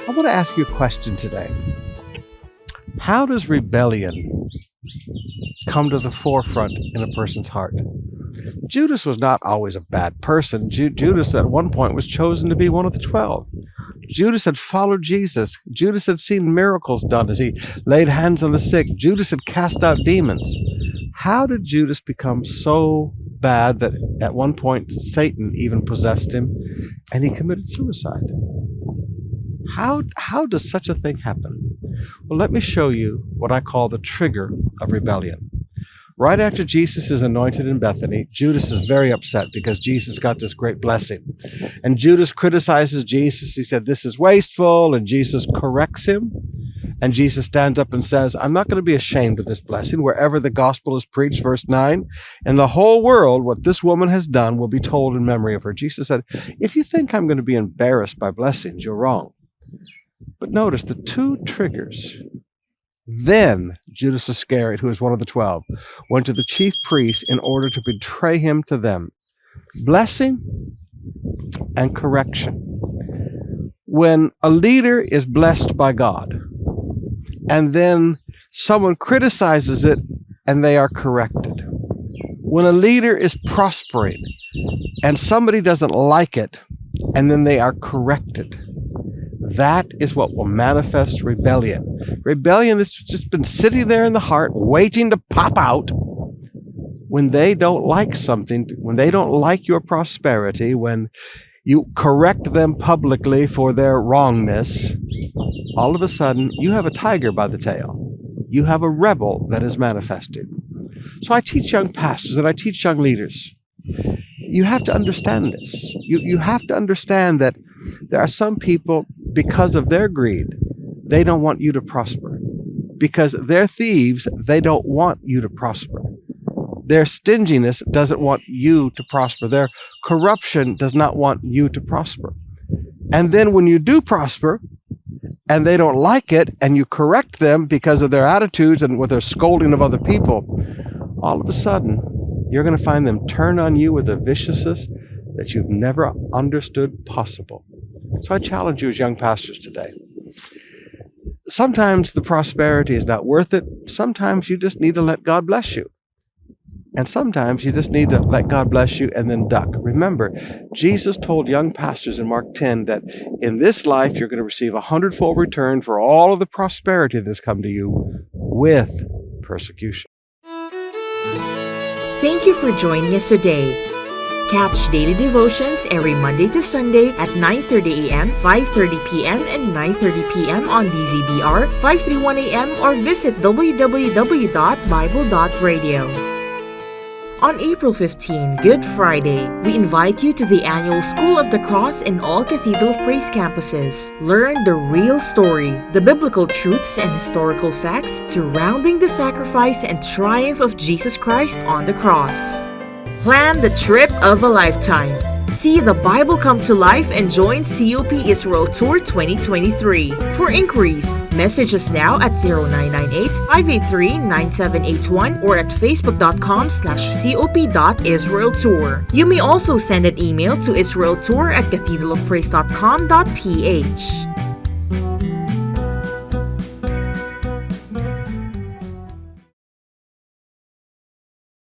I want to ask you a question today. How does rebellion come to the forefront in a person's heart? Judas was not always a bad person. Judas at one point was chosen to be one of the 12. Judas had followed Jesus. Judas had seen miracles done as he laid hands on the sick. Judas had cast out demons. How did Judas become so bad that at one point Satan even possessed him and he committed suicide? How does such a thing happen? Well, let me show you what I call the trigger of rebellion. Right after Jesus is anointed in Bethany, Judas is very upset because Jesus got this great blessing. And Judas criticizes Jesus. He said, "This is wasteful," and Jesus corrects him. And Jesus stands up and says, "I'm not going to be ashamed of this blessing. Wherever the gospel is preached," verse 9, "in the whole world, what this woman has done will be told in memory of her." Jesus said, if you think I'm going to be embarrassed by blessings, you're wrong. But notice the two triggers. Then Judas Iscariot, who is one of the 12, went to the chief priests in order to betray him to them. Blessing and correction. When a leader is blessed by God, and then someone criticizes it and they are corrected. When a leader is prospering and somebody doesn't like it and then they are corrected, that is what will manifest rebellion. Rebellion that's just been sitting there in the heart, waiting to pop out when they don't like something, when they don't like your prosperity, when you correct them publicly for their wrongness. All of a sudden, you have a tiger by the tail. You have a rebel that is manifested. So I teach young pastors and I teach young leaders. You have to understand this. You have to understand that there are some people, because of their greed, they don't want you to prosper. Because they're thieves, they don't want you to prosper. Their stinginess doesn't want you to prosper. Their corruption does not want you to prosper. And then when you do prosper, and they don't like it, and you correct them because of their attitudes and with their scolding of other people, all of a sudden, you're going to find them turn on you with a viciousness that you've never understood possible. So I challenge you as young pastors today. Sometimes the prosperity is not worth it. Sometimes you just need to let God bless you. And sometimes you just need to let God bless you and then duck. Remember, Jesus told young pastors in Mark 10 that in this life you're going to receive 100-fold return for all of the prosperity that's come to you with persecution. Thank you for joining us today. Catch daily devotions every Monday to Sunday at 9:30 a.m., 5:30 p.m., and 9:30 p.m. on DZBR 531 a.m. or visit www.bible.radio. On April 15, Good Friday, we invite you to the annual School of the Cross in all Cathedral of Praise campuses. Learn the real story, the biblical truths and historical facts surrounding the sacrifice and triumph of Jesus Christ on the cross. Plan the trip of a lifetime. See the Bible come to life and join COP Israel Tour 2023. For inquiries, message us now at 0998-583-9781 or at facebook.com/cop.israeltour. You may also send an email to israeltour@cathedralofpraise.com.ph.